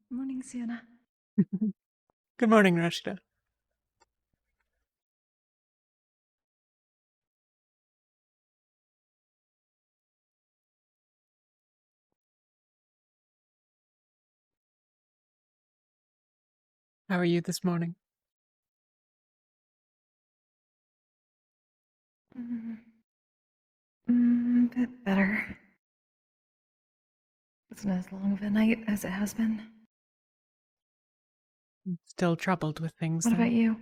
Morning, Sienna. Good morning, Rashida. How are you this morning? A bit better. It's not as long of a night as it has been. Still troubled with things, What then? about you?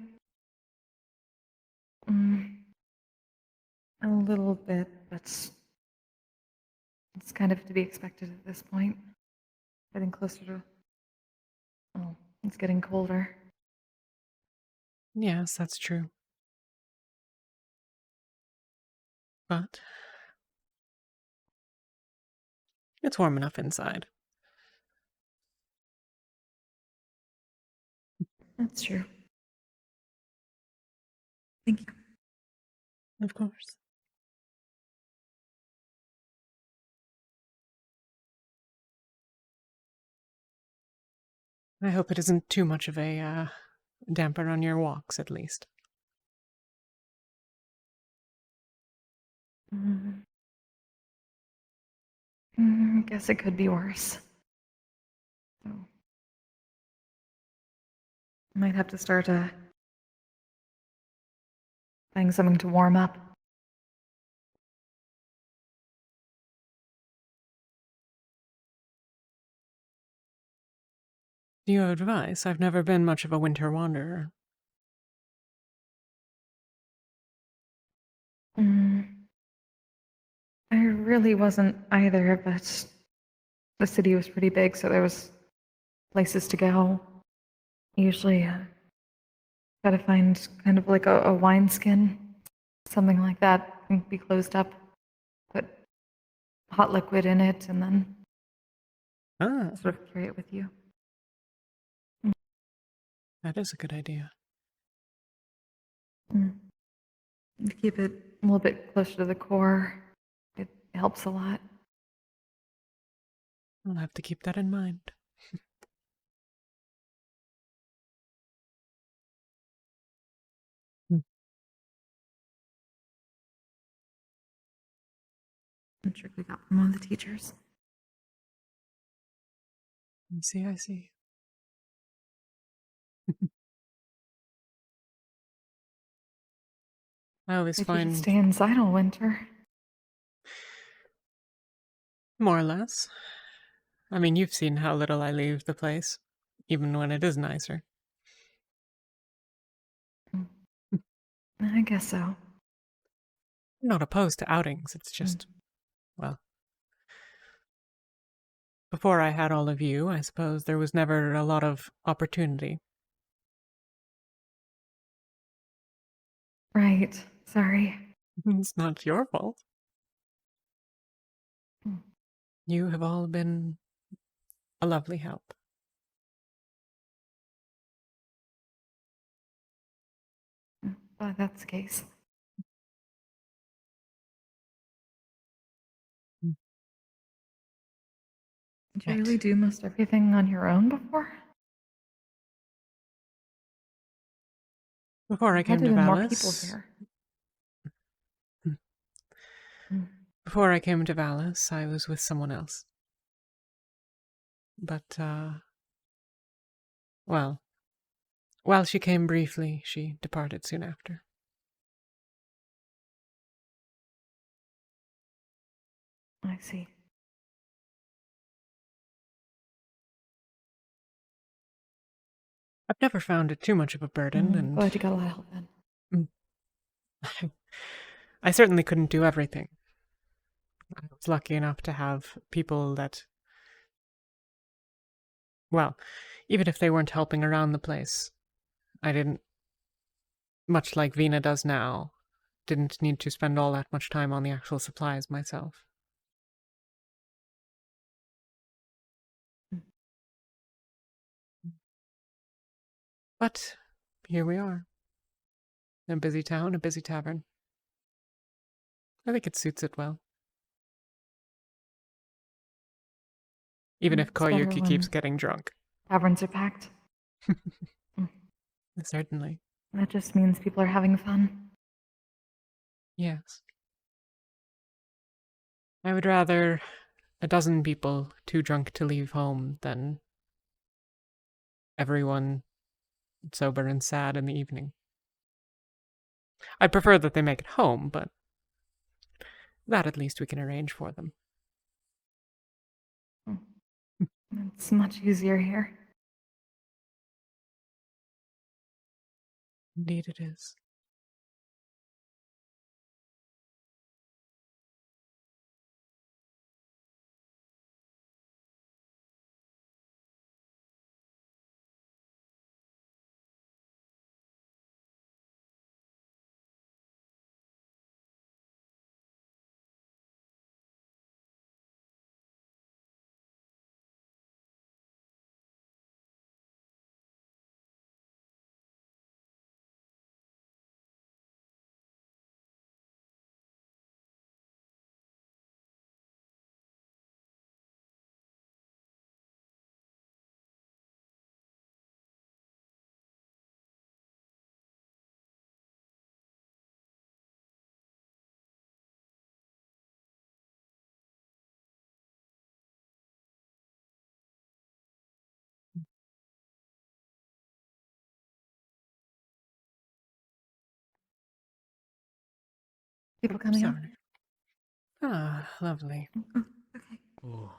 A little bit, but it's kind of to be expected at this point. Getting closer to. Oh, it's getting colder. Yes, that's true. But it's warm enough inside. That's true. Thank you. Of course. I hope it isn't too much of a damper on your walks, at least. I guess it could be worse. So, might have to start finding something to warm up. Do you have advice? I've never been much of a winter wanderer. I really wasn't either, but the city was pretty big, so there was places to go. Usually, gotta find kind of like a wineskin, something like that, can be closed up, put hot liquid in it, and then Ah, sort of carry it with you. that is a good idea. Mm. Keep it a little bit closer to the core. It helps a lot. I'll have to keep that in mind. I'm sure we got from one of the teachers. I see. I always If you should find, stay inside all winter. more or less. I mean, you've seen how little I leave the place, even when it is nicer. I guess so. I'm not opposed to outings, it's just, well, before I had all of you, I suppose there was never a lot of opportunity. Right. Sorry. It's not your fault. Mm. You have all been a lovely help. Glad that's the case. Did you really Right. do most everything on your own before? Before I Had came to to have been more people Valis, here. Mm. before I came to Valis, I was with someone else. But, well, while she came briefly, she departed soon after. I see. I've never found it too much of a burden, and Glad you got a lot of help then. I certainly couldn't do everything. I was lucky enough to have people that, well, even if they weren't helping around the place, I didn't, much like Vina does now, didn't need to spend all that much time on the actual supplies myself. But here we are. A busy town, a busy tavern. I think it suits it well. Even if It's better Koyuki keeps when getting drunk. Taverns are packed. Certainly. That just means people are having fun. Yes. I would rather a dozen people too drunk to leave home than everyone sober and sad in the evening. I'd prefer that they make it home, but that at least we can arrange for them. It's much easier here. Indeed it is. People coming up. Sorry. Ah, lovely. Okay. Oh,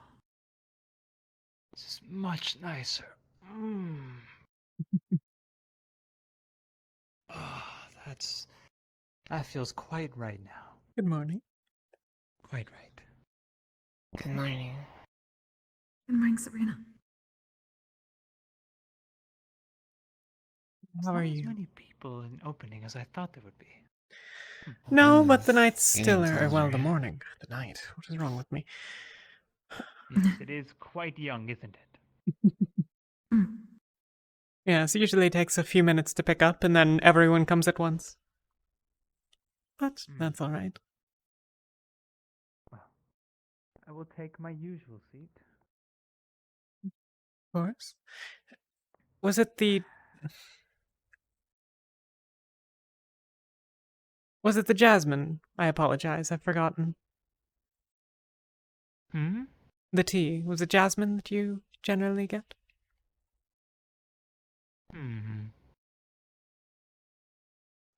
this is much nicer. Oh, that feels quite right now. Good morning. Quite right. Good morning. Good morning, Sabrina. How are Not you? as many people in opening as I thought there would be. No, but the night's still Greetings, well, the Andrea. morning. The night. What is wrong with me? Yes, it is quite young, isn't it? Mm. Yes, it usually takes a few minutes to pick up, and then everyone comes at once. But that's all right. Well, I will take my usual seat. Of course. Was it the jasmine? I apologize, I've forgotten. Hmm? The tea. Was it jasmine that you generally get?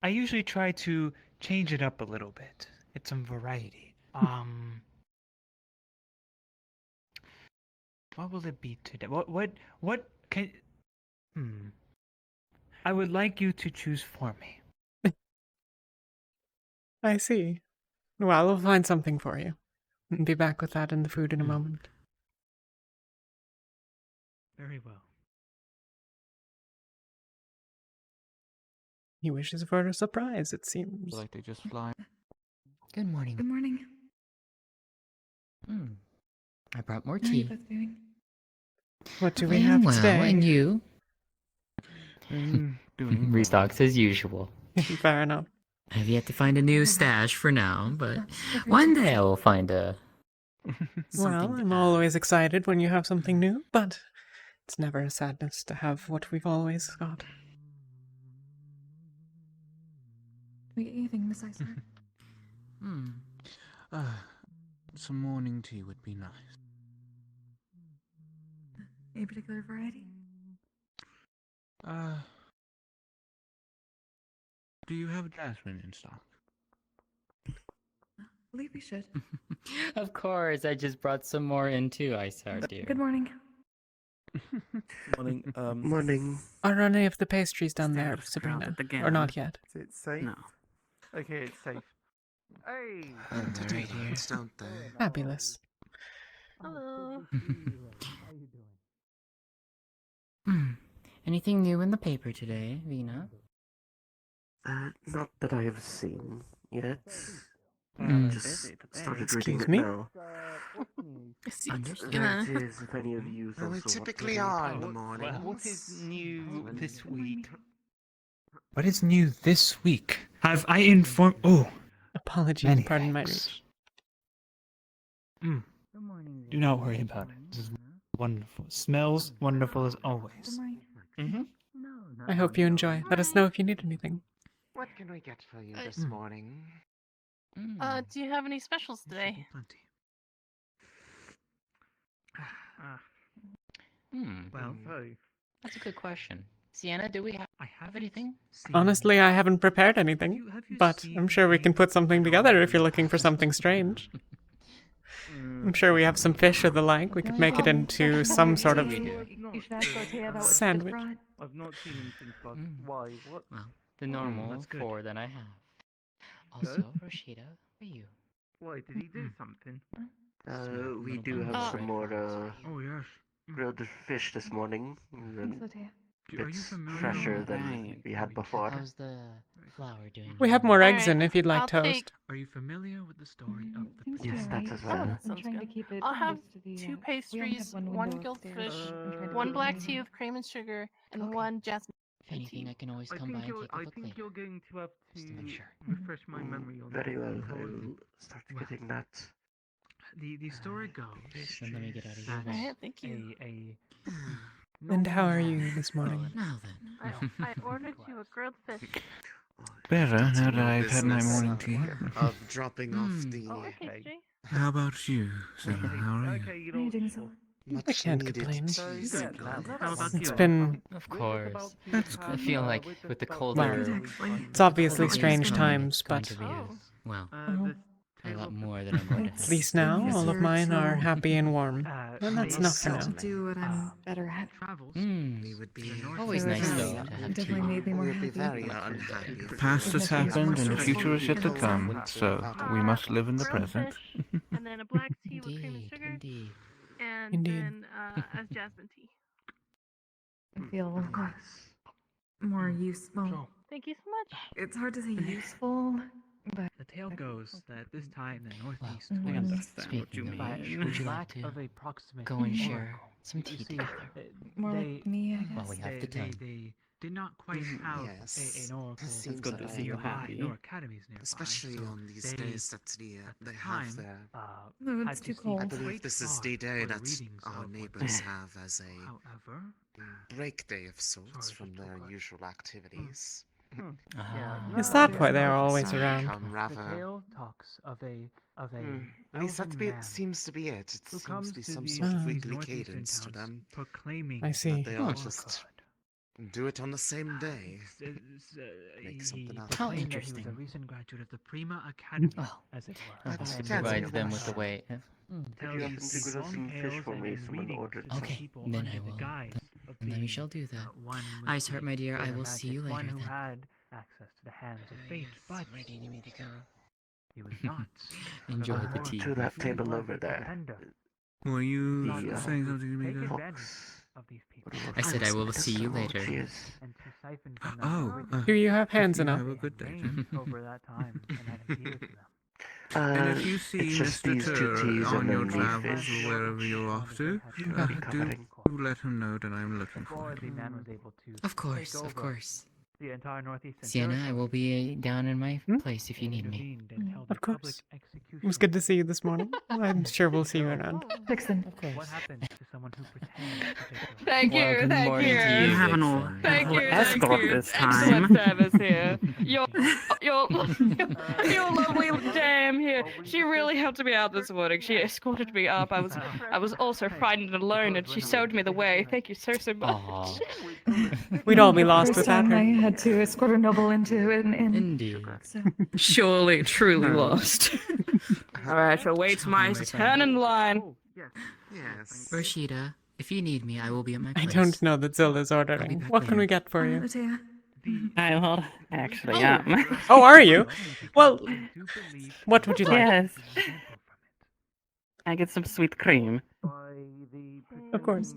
I usually try to change it up a little bit. Get some variety. What will it be today? What can... I would like you to choose for me. I see. Well, we'll find something for you. Be back with that and the food in a moment. Very well. He wishes for a surprise, it seems. Like they just fly. Good morning. Good morning. I brought more How are you tea. both doing? What do I we am have well, today? and you? Doing well. Restocks as usual. Fair enough. I've yet to find a new stash for now, but one day I will find a... Well, I'm always excited when you have something new, but it's never a sadness to have what we've always got. Can we get anything in the size card? Some morning tea would be nice. Any particular variety? Do you have jasmine in stock? I believe we should. Of course, I just brought some more in too, I saw, dear. Good morning. Morning. Morning. Are any of the pastries down there, Stairs Sabrina? crowded again. Or not yet? Is it safe? No. Okay, it's safe. Hey! They're right here. Don't they? Fabulous. Hello. Anything new in the paper today, Vina? Not that I have seen yet. Just started Excuse reading me? it now. Understood. There it is, if any of you Well, we also typically want to are read in the it. morning. What is new this week? What is new this week? Have I informed... Oh, Apologies, many pardon my thanks. reach. Do not worry about it. Wonderful. Smells wonderful as always. Mm-hmm. I hope you enjoy. Let us know if you need anything. What can we get for you this mm. morning? Do you have any specials today? Plenty. Well, That's a good question. Sienna, do we have anything? Honestly, I haven't prepared anything, but I'm sure we can put something together if you're looking for something strange. I'm sure we have some fish or the like. We could make it into some sort of sandwich. I've not seen him since last. Mm. Why? What? Well, the normal that's good. 4 that I have. Also, Rashida, for you. Why? Did he do something? We We do do have have Oh. some more Oh yes. grilled fish this morning. Are you It's familiar fresher with than we had before. How's the flour doing? We have more eggs Alright, in if you'd like I'll toast. take- Are you familiar with the story of the Seems Yes, to that's be as alright. well. Oh, I'm trying to keep it I'll have close to the, 2 we only have pastries, one 1 window grilled upstairs. fish, I'm trying to 1 keep black it tea in. with cream and sugar, and Okay. 1 jasmine If anything, tea. I can always I come by think and you're. take a I look think later. you're going to have Just to make to sure. refresh my memory on Very that well. because I'll start getting that. the story goes Then let me get out of here. that Alright, thank you. And how are you this morning? Now then. I ordered you a grilled fish. better now that Your I've had my business, morning tea. Of dropping off Hmm. the Oh, okay, Jay. How about you, Sienna? How are you? Okay, you How are you doing, know. Zilla? I much can't needed complain. tea Yeah, supply. how about It's you? been, Of We're course. about to That's have, I feel like we're just with the about colder- to Good, have actually. it's obviously It's strange coming. times, It's going but to be Oh. well, the a tale lot of the more than I'm going to It's- at have. least now Yes, all of sir, mine are so- happy and warm. And that's enough for I'll now. do what I'm better at. travels. We would be Always So nice it's though to have definitely two. made me more we would be happy. very unhappy. The if past we has were to happened have and the to future is yet to go come, winter so without we must live in the grilled present. fish, and then a black tea with cream and Indeed, sugar, indeed. and Indeed. then as jasmine tea. I feel more useful. Thank you so much. It's hard to say useful, but The tale goes that this time in the northeast Well, I was understand Speaking of by which, would you like lack to of a proximate go and share oracle. some You tea see, together? more they, like me, I While guess. we have the time. They did not quite have Yes, an oracle it seems good to that see you way. happy. nor academies nearby. Especially so on these they, days that at the they time, have their. No, had it's to too seek cold. I I believe great this is thought the day for the that readings our of neighbors have as a however, break day of sorts Sorry, from just their took one. usual activities. Ah. Is that why there's they're no always sign. around? Become The rather. tale talks of a At least elven that man seems to be it. It who seems comes to be to some these sort of Ah. weekly northeastern cadence to towns them. proclaiming I see. That they all the just good. do it on the same day. Make He something up. proclaimed that he was interesting. a recent graduate of the Prima Academy, Well, as it were. that That's and fancy provides of them that. with the way. Tells you happen these to grab long some fish tales for me? and Someone readings ordered to some. Okay, people then under I the will. guise of Then we being, shall do that. one with Eyes hurt, the my dear. I greater will see you magic, one later who then. had access to the hands of fate, but Ready to meet a girl. he was not. Enjoy the More tea. To that he table was over a there. pretender. Were you The, saying something to me Take there? advantage Fox. of these people I said I will Fox, see you oh, later. Cheers. and to siphon from them Oh, everything Here you have hands you enough. have a they good had day. gained over that time and had imputed to them. And if you It's see just Mr. these two Tur teas on and your then the travels fish. or wherever you're off to, I'll be do covering. let him know that I'm looking for Before him. the man was able to Of course, take of over course. the entire northeastern Sienna, I territory, will be down in my Hmm? place if you need me. intervened and held Of a public course. execution. It was good to see you this morning. I'm sure we'll see you around. Vixen. Of course. What happens to someone who pretends to take your Thank Well, you, good thank morning you. to you, You have an old Vixen. Thank you, escort thank you. this Excellent time. service here. Your lovely dame here. She really helped me out this morning. She escorted me up. I was also frightened and alone, and she showed me the way. Thank you so much. Aw. We'd all be The lost first without time I her. had to escort a noble into an inn. Indeed. So, Surely, truly No. lost. Alright, awaits my turn in line. Yes. Rashida, if you need me, I will be at my I place. don't know that Zilla's I'll ordering. be back What can later. we get for you? Latea. I will actually, Oh. yeah. Oh, are you? Well, what would you like? Yes. I get some sweet cream. Of course.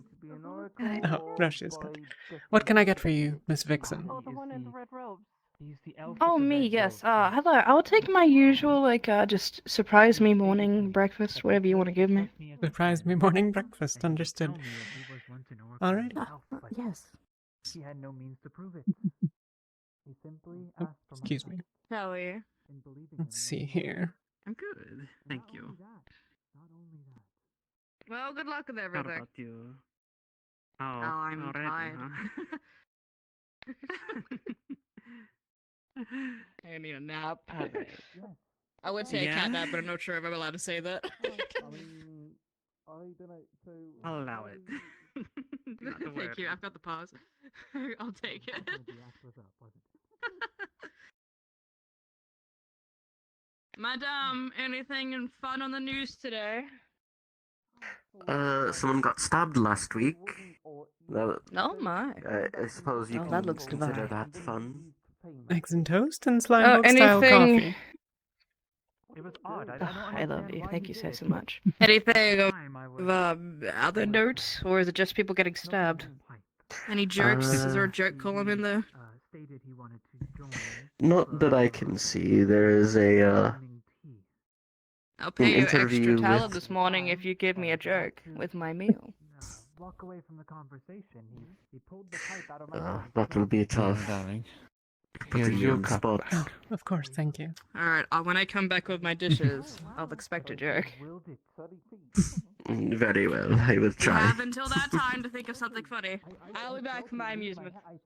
Got it. Oh, no, she's good. What can I get for you, Miss Vixen? Oh, the one in the red robes. He's the elf Oh, with the me, red yes. robe. Hello. I'll take my usual, just surprise me morning breakfast, whatever you want to give me. Surprise me morning breakfast, understood. Alright. Yes. He had no means to prove it. He simply Oh, asked for my excuse me. help Kelly. in believing Let's him. see here. I'm good. Thank Not you. only that, not only that. Well, good luck with How everything. about you? Oh, I'm already, tired. huh? I need a nap. Alright. I would say a Yeah? cat nap, but I'm not sure if I'm allowed to say that. I'll allow it. Do not Thank worry. you. I've got the pause. I'll take it. Madame, anything fun on the news today? Someone got stabbed last week. Well, Oh my. I suppose you Oh, can that looks consider divine. that fun. Eggs and toast and slime bug style anything? coffee. It was odd. I Oh, don't I love understand you. why Thank he you did so it, so but much. Anything at of the time I other notes, or is it just people getting stabbed? Any jokes? Is there a joke column in there? stated he wanted to join Not that I can see. There is a morning tea. I'll an pay you extra interview talent with. this morning if you give me a joke with my meal. Walk away from the conversation. He pulled the pipe out of my hand. That will be Oh, tough. darling. Putting Here's me your on the cup. spot. Oh, of course, thank you. Alright, when I come back with my dishes, I'll expect a joke. Very well. I will You try. have until that time to think of something funny. I'll be back for my amusement. I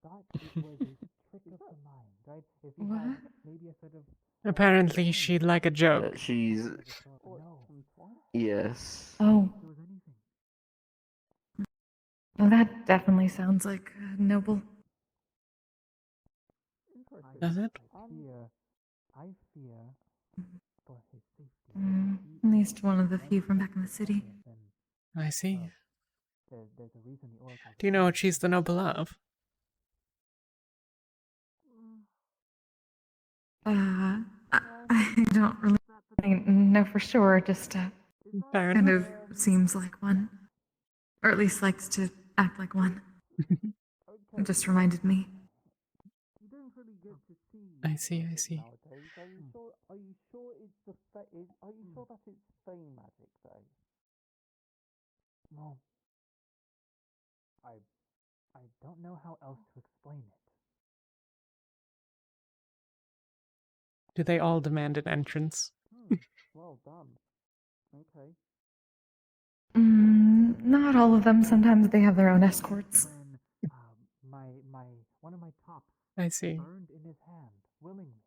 thought it was a trick of the mind, right? If he What? had maybe a sort of Apparently, she'd like a joke. She's. no. Yes. Oh, There was anything. well, that definitely sounds like noble. Does it? I fear for his safety. At least one of the few from back in the city. I see. There's a reason the oracle. Do you know what she's the noble of? I don't really know for sure, just Fair kind enough. of seems like one. Or at least likes to act like one. It just reminded me. You don't really get to see. I see, I see. Nowadays, are you sure it's the are you sure that it's fey magic though? No. I don't know how else to explain it. Do they all demand an entrance? Well done. Okay. Not all of them. Sometimes they have their own escorts. When one of my tops I see. burned in his hand willingly.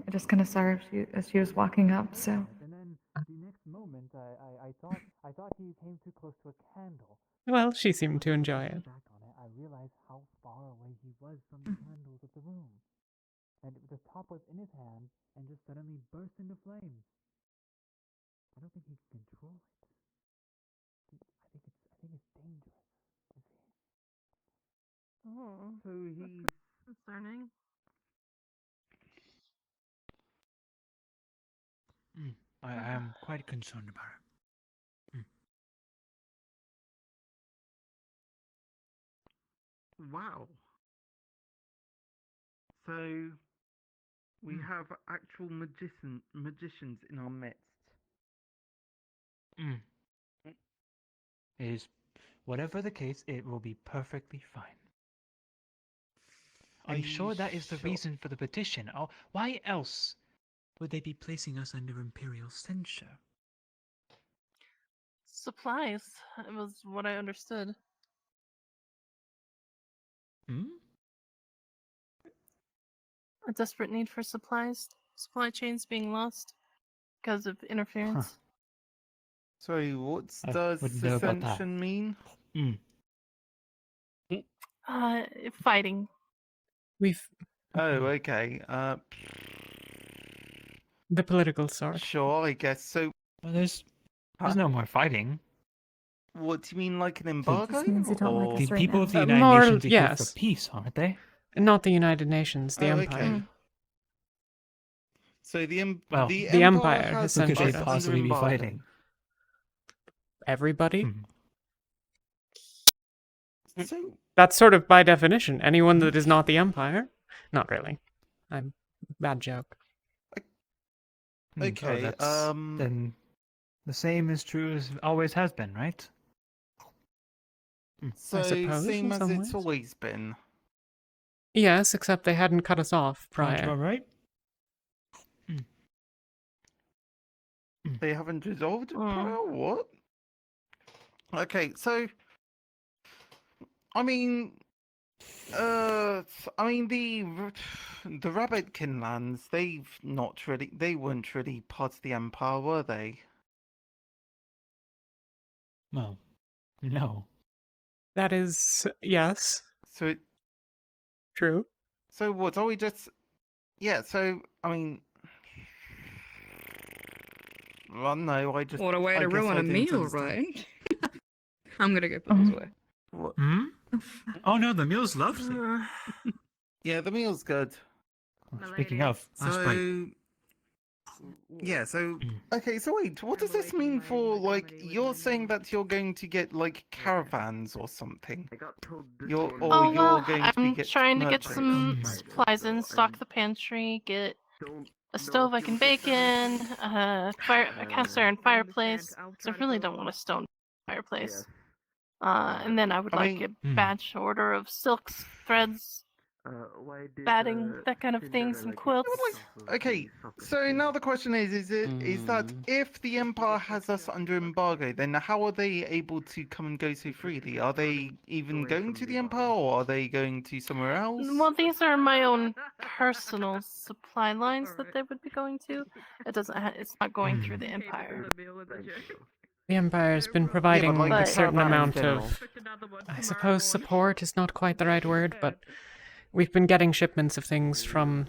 I just kind of saw her as she was walking up, so. And then the next moment, I thought he came too close to a candle. Well, she seemed to enjoy it. Back on it, I realized how far away he was from the candles of the room, and the top was in his hand and just suddenly burst into flames. I don't think he can control it. I think it's dangerous. Oh, So he's concerning. I am quite concerned about it. Wow. So we have actual magicians in our midst. Is whatever the case, it will be perfectly fine. Are I'm you sure that is the sure? reason for the petition. Oh, why else would they be placing us under imperial censure? Supplies. It was what I understood. A desperate need for supplies. Supply chains being lost because of interference. Sorry, what I does wouldn't know about that. ascension mean? Fighting. We've Oh, okay. the political sort. Sure, I guess so. Well, there's no more fighting. What do you mean, like an embargo? means you don't like Or- us The right people now. of the United More- Nations are here yes. for peace, aren't they? Not the United Nations, the Oh, Empire. okay. So the Well, the the Empire, has Who could essentially. they us possibly under be embargo. fighting? Everybody? So That's sort of by definition. Anyone that is not the Empire. Not really. Bad joke. okay, Then the same is true as always has been, right? so suppose same in as some it's ways. always been. Yes, except they hadn't cut us off Sounds prior. about right. They haven't resolved it? What? Okay, so I mean, the Rabbitkin lands. They weren't really part of the Empire, were they? Well, no. That is, yes, So, true. so what? Are we just? Yeah. So, I mean, well, no. What a way I to guess ruin I a didn't meal, understand. right? I'm gonna go put this away. What? Hmm? Oh no, the meal's lovely. Yeah, the meal's good. Speaking of, last bite. So, yeah, so Okay, so wait, what does this mean for, like, you're saying that you're going to get, like, caravans or something? You're Oh well, going to be I'm trying to get merchants. some supplies in, stock the pantry, get a stove I can bake in, a cast iron fireplace. So I really don't want a stone fireplace. And then I would like a batch order of silks, threads, batting, that kind of thing, some quilts. Okay, so now the question is that if the Empire has us under embargo, then how are they able to come and go so freely? Are they even going to the Empire, or are they going to somewhere else? Well, these are my own personal supply lines that they would be going to. It's not going through the Empire. The Empire's been providing like a the certain caravan in amount general. of, I suppose support is not quite the right word, but we've been getting shipments of things from,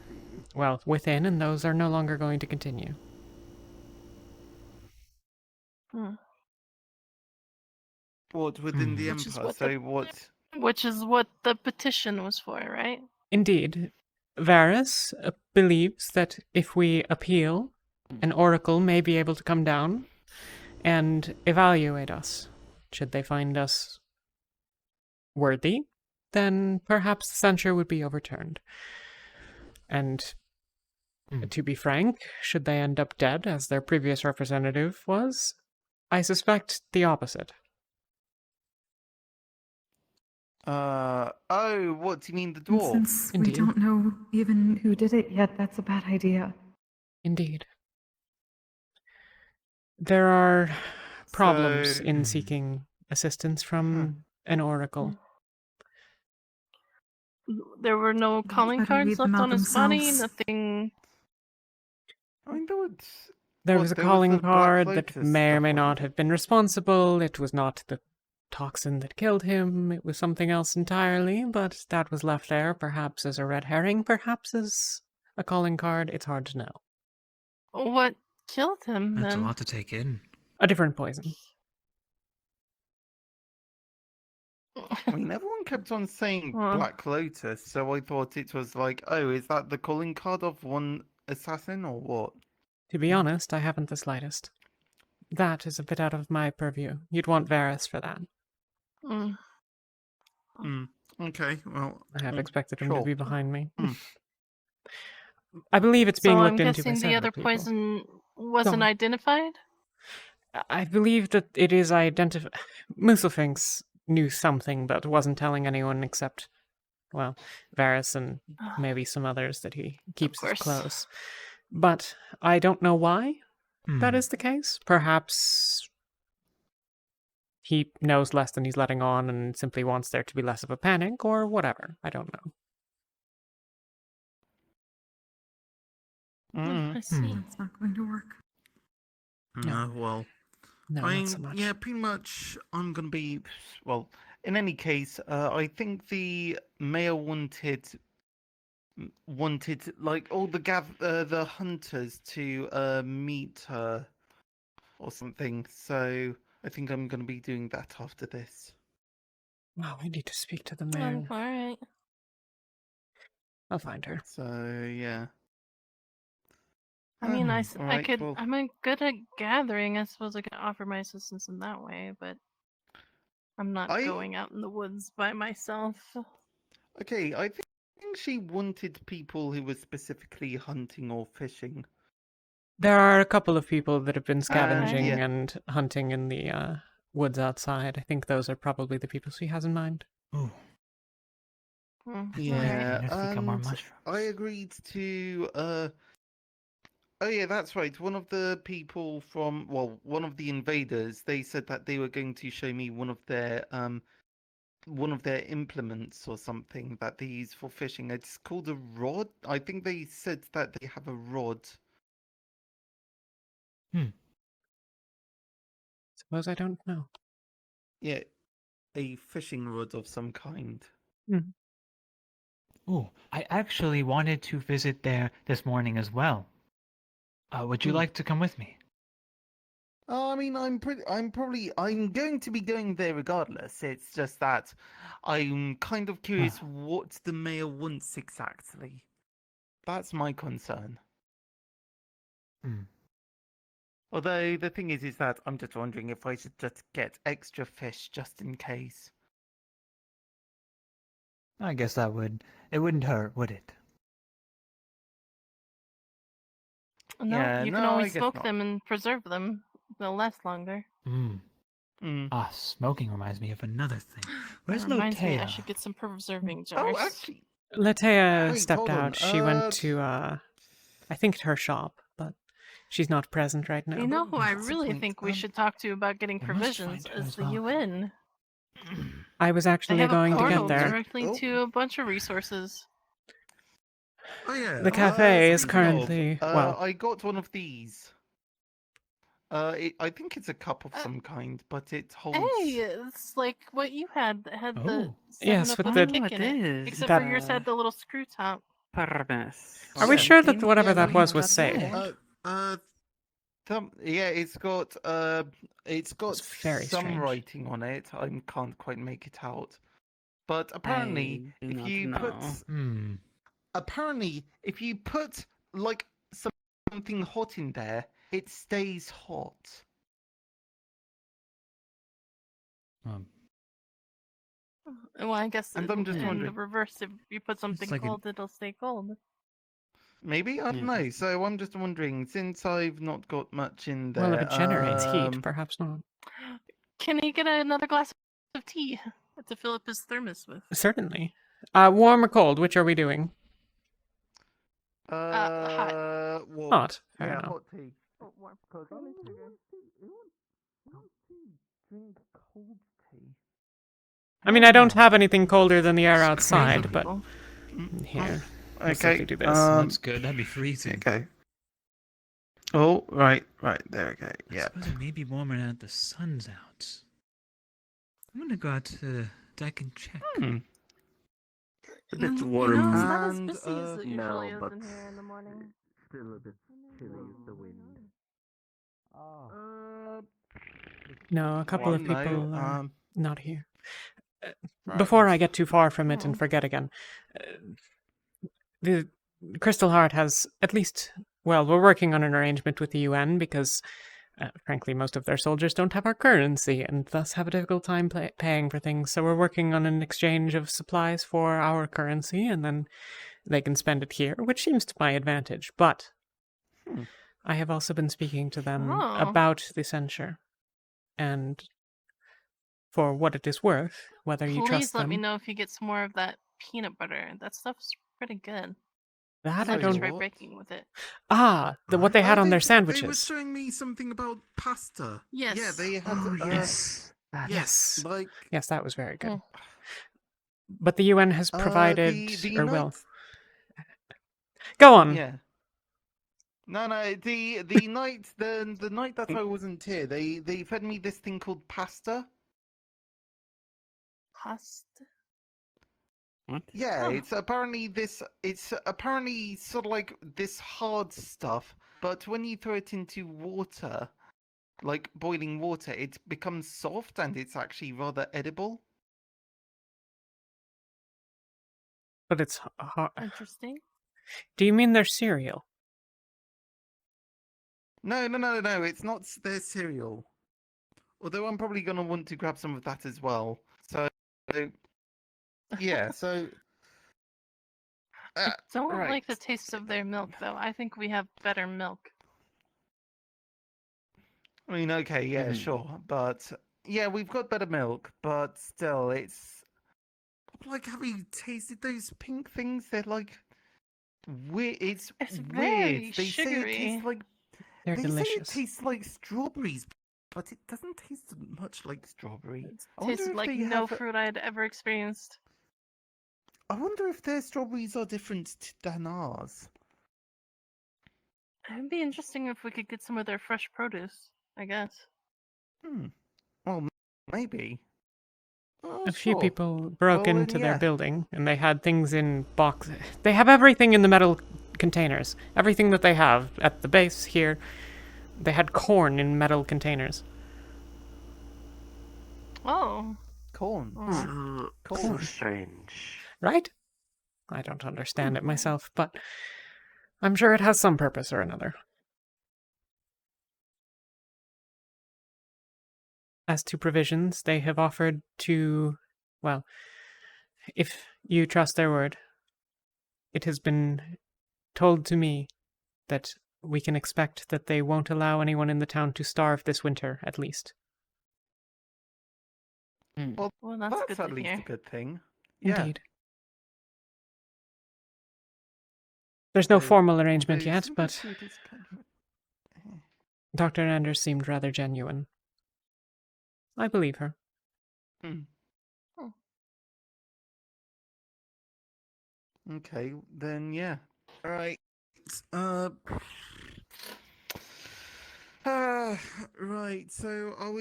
well, within, and those are no longer going to continue. What, within the Which is Empire? what So what? Which is what the petition was for, right? Indeed. Varus believes that if we appeal, an oracle may be able to come down and evaluate us. Should they find us worthy, then perhaps the censure would be overturned. And to be frank, should they end up dead, as their previous representative was, I suspect the opposite. Oh, what do you mean the And dwarf? since Indeed. we don't know even who did it yet, that's a bad idea. Indeed. There are problems So- in seeking assistance from an oracle. There were no calling Better cards read them left out on his body, themselves. nothing. I mean, There What, was a there was calling the Black card that Lotus may or stuff, may wasn't not there? have been responsible. It was not the toxin that killed him. It was something else entirely, but that was left there, perhaps as a red herring, perhaps as a calling card. It's hard to know. What killed him That's a then? lot to take in. A different poison. I mean, everyone kept on saying Huh. Black Lotus, so I thought it was like, oh, is that the calling card of one assassin or what? To be honest, I haven't the slightest. That is a bit out of my purview. You'd want Varus for that. okay, well, I have expected him to sure. be behind me. Mm. I believe it's So being I'm looked into by guessing the several other people. poison wasn't Go on. identified? I believe that it is identified. Muselfinks knew something, but wasn't telling anyone except, well, Varus and maybe some others that he keeps course. close. But I don't know why that is the case. Perhaps he knows less than he's letting on and simply wants there to be less of a panic, or whatever. I don't know. I see. That's not going to work. no, well, No, I not mean, so much. yeah, pretty much. I'm gonna be. Well, in any case, I think the mayor wanted like all the hunters to meet her or something. So I think I'm gonna be doing that after this. Wow, I need to speak to the mayor. Alright. I'll find her. So yeah. I mean, Alright, well, I'm good at gathering. I suppose I could offer my assistance in that way, but I'm not going out in the woods by myself. okay, I think she wanted people who were specifically hunting or fishing. There are a couple of people that have been scavenging yeah. and hunting in the woods outside. I think those are probably the people she has in mind. Ooh. Yeah, Let's become more and mushrooms. I agreed to Oh yeah, that's right. One of the people from, well, one of the invaders, they said that they were going to show me one of their implements or something that they use for fishing. It's called a rod. I think they said that they have a rod. Suppose I don't know. Yeah, a fishing rod of some kind. Oh, I actually wanted to visit there this morning as well. Would you like to come with me? I mean, I'm going to be going there regardless. It's just that I'm kind of curious what the mayor wants exactly. That's my concern. Although the thing is that I'm just wondering if I should just get extra fish just in case. I guess it wouldn't hurt, would it? No, Yeah, you can no, I always guess smoke not. them and preserve them. They'll last longer. Smoking reminds me of another thing. Where's Reminds me I Lotea? should get some preserving jars. Oh, actually, Latea wait, stepped hold on. out. She went to, I think her shop, but she's not present right now. You know who I What's the really point? think we should talk to about getting I must provisions find her is as the well. UN. I was They actually have a going to portal get there. directly Oh. to a bunch of resources. Oh yeah. The cafe is speaking of, currently, well, I got one of these. I think it's a cup of some kind, but it holds. Hey, it's like what you had that had the Oh. 'Yes, 7-Up with with the- the kick in it. Except that- for yours had the little screw top. Are we Yeah. sure that whatever Yeah, that no, was that's safe? Yeah, it's got very some strange. writing on it. I can't quite make it out. But apparently, if you put like something hot in there, it stays hot. Well, I guess And I'm just in the wondering. reverse, if you put something like cold, it'll stay cold. Maybe I don't know. So I'm just wondering, since I've not got much in there. Well, if it generates heat, perhaps not. Can he get another glass of tea to fill up his thermos with? Certainly. Warm or cold? Which are we doing? Hot. Well, Hot. Fair yeah, enough. hot tea. Oh, warm. Drink cold tea. I mean, I don't have anything colder than the air outside, Crazy but people. here. We'll Okay. simply do this. That's good. That'd be freezing. Okay. Oh, right, there we go. I Yeah. suppose it may be warmer now that the sun's out. I'm gonna go out to the deck and check. A bit You warm. know, it's not as And, busy as it no, usually is but in here in the morning. still a bit chilly with the wind. No, a couple of no, people are not here. right. Before I get too far from it and forget again, the Crystal Heart has at least, well, we're working on an arrangement with the UN because, frankly, most of their soldiers don't have our currency and thus have a difficult time paying for things. So we're working on an exchange of supplies for our currency and then they can spend it here, which seems to my advantage. But I have also been speaking to them about the censure and for what it is worth, whether you trust Please let them. me know if you get some more of that peanut butter. That stuff's pretty good. That I I don't. try breaking with it. What they had on their They were sandwiches. showing me something about pasta. Yes. Yeah, they had. Yes. Yes. Like. Yes, that was very good. But the UN has provided, or night- will. Go on. Yeah. No, the night the night that I wasn't here, they fed me this thing called pasta. Pasta. What? Yeah, it's apparently sort of like this hard stuff, but when you throw it into water, like boiling water, it becomes soft and it's actually rather edible. But it's hard. Interesting. Do you mean their cereal? No, it's not their cereal. Although I'm probably gonna want to grab some of that as well. So, yeah, so. I don't right. like the taste of their milk, though. I think we have better milk. I mean, okay, yeah, sure, but yeah, we've got better milk, but still, it's like, have you tasted those pink things? They're like weird. It's very weird. They say it sugary. tastes like. They're They say it delicious. tastes like strawberries, but it doesn't taste much like strawberry. It I wonder tasted if like they no have. fruit I had ever experienced. I wonder if their strawberries are different than ours. It'd be interesting if we could get some of their fresh produce, I guess. Well, maybe. Oh, A few sure. people broke Well, then, into their yeah. building, and they had things in boxes. They have everything in the metal containers. Everything that they have at the base here. They had corn in metal containers. Oh. Corn. So strange. Right? I don't understand it myself, but I'm sure it has some purpose or another. As to provisions, they have offered to, well, if you trust their word, it has been told to me that we can expect that they won't allow anyone in the town to starve this winter, at least. Well, that's that's good at to least hear. a good thing. Yeah. Indeed. There's no So, formal arrangement although yet, sometimes but it is kind of- Dr. Anders seemed rather genuine. I believe her. Okay, then yeah. All right. Right. So are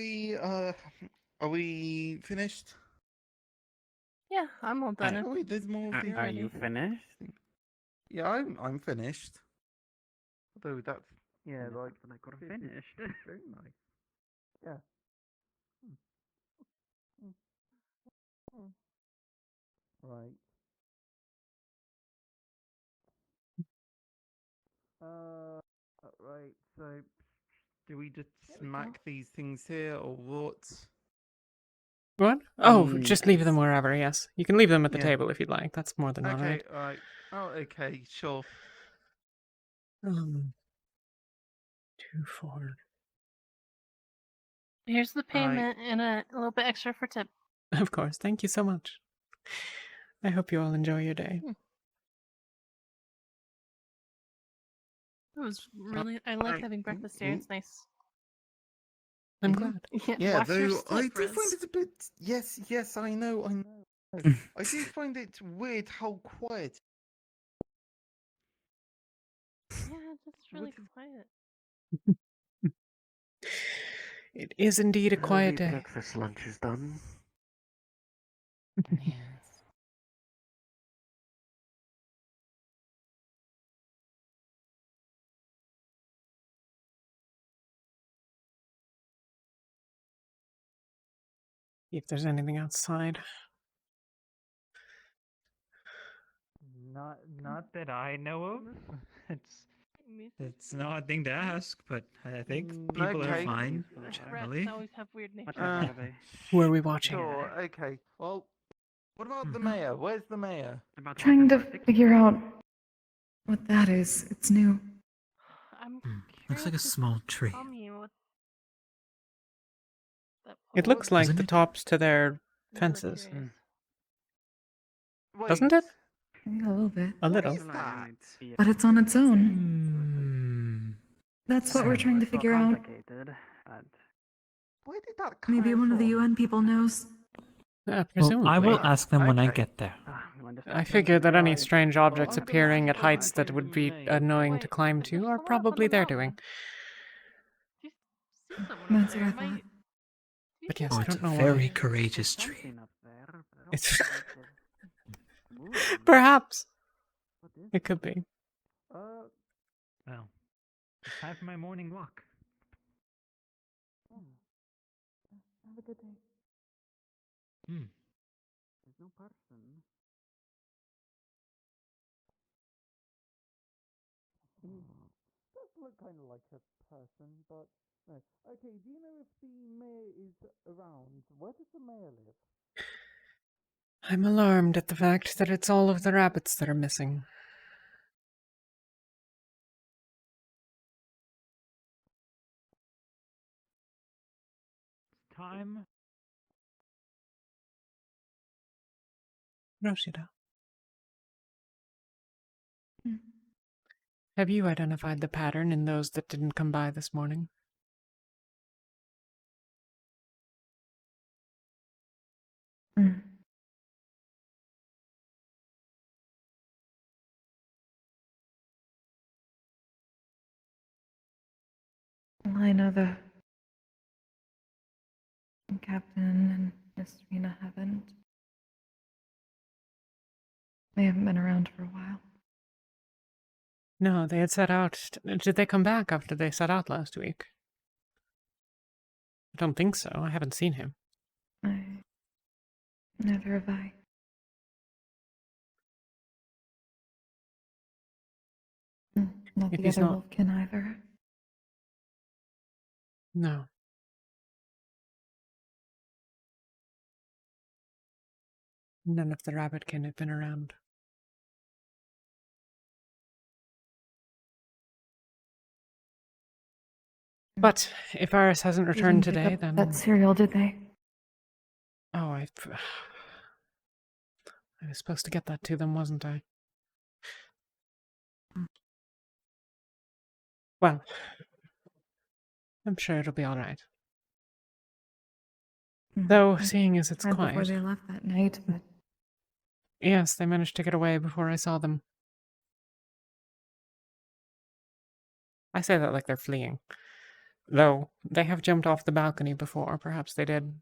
we finished? Yeah, I'm all done. Oh wait, there's more things. Are you finished? Yeah, I'm finished. Although that's like Finished. very nice. Yeah. Right. Right. So, do we just smack these things here or what? What? Oh, just leave them wherever, yes. You can leave them at the Yeah. table if you'd like. That's more than all Okay. right. All right. Oh, okay. Sure. 2, 4. Here's the All right. payment and a little bit extra for tip. Of course. Thank you so much. I hope you all enjoy your day. It was really. I like having breakfast here. It's nice. I'm glad. Yeah, watch your though step, I do Riz. find it a bit. Yes, I know. I do find it weird how quiet. Yeah, it's really quiet. It is indeed a quiet day. Breakfast lunch is done. If there's anything outside. Not that I know of. It's an odd thing to ask, but I think people are Okay. fine Rats generally. always have weird names. Who are we watching? Sure. Okay. Well, what about the mayor? Where's the mayor? Trying to figure out what that is. It's new. I'm Looks like a curious if small tree. tell me what that It looks like Doesn't the it? tops to their really fences. curious. Doesn't it? A little bit. A little. What is that? But it's on its own. Hmm. That's what we're trying to figure out. Where did that come Maybe one of the from? UN people knows. Well, Presumably. I will ask them when I Okay. get there. I figure that any strange objects I'm gonna appearing have at to heights look that would into be the name. annoying Wait, to climb to there's are a lot probably on the their mountain. doing. Do you see someone That's up what I there? Might- thought. do you But see yes, Oh, I it's a don't know very why. courageous tree. It's perhaps it could be. Well, it's time for my morning walk. Have a good day. There's no person. Does look kind of like a person, but no. Okay. Do you know if the mayor is around? Where does the mayor live? I'm alarmed at the fact that it's all of the rabbits that are missing. Time. Roshida. Hmm. Have you identified the pattern in those that didn't come by this morning? Mm. Well, I know the captain and Miss Rena haven't. They haven't been around for a while. No, they had set out. Did they come back after they set out last week? I don't think so. I haven't seen him. Neither have I. Not If the he's other not- Wolfkin either. No. None of the rabbitkin have been around. But if Iris hasn't They returned didn't pick today, up then... that cereal, did they? Oh, I was supposed to get that to them, wasn't I? Well, I'm sure it'll be all right. Though, seeing as it's Right before quiet... they left that night, but Yes, they managed to get away before I saw them. I say that like they're fleeing. Though, they have jumped off the balcony before, perhaps they did.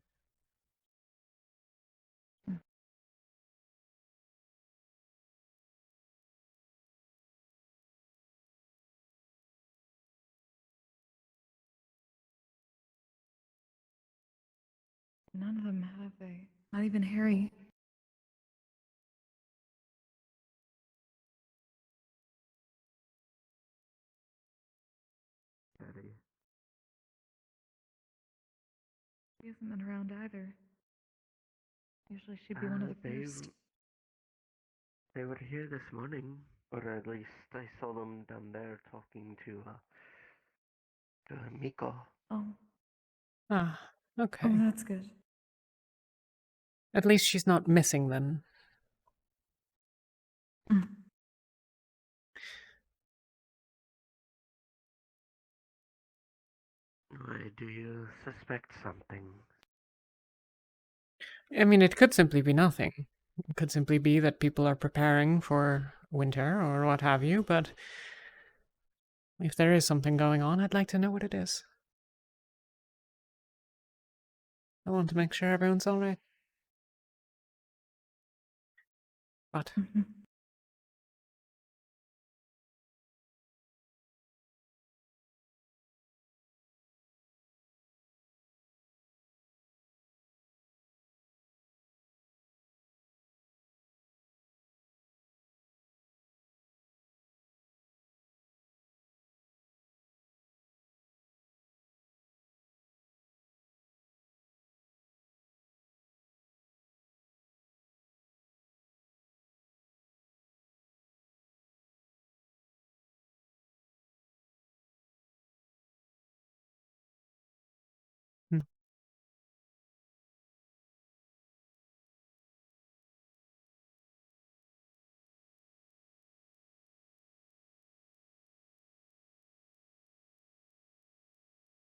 none of them have they. Not even Harry. She hasn't been around either. Usually she'd be one of the first. They were here this morning, or at least I saw them down there talking to Miko. Oh. Ah, okay. Oh, that's good. At least she's not missing then. Why, do you suspect something? I mean, it could simply be nothing. It could simply be that people are preparing for winter or what have you, but if there is something going on, I'd like to know what it is. I want to make sure everyone's all right. But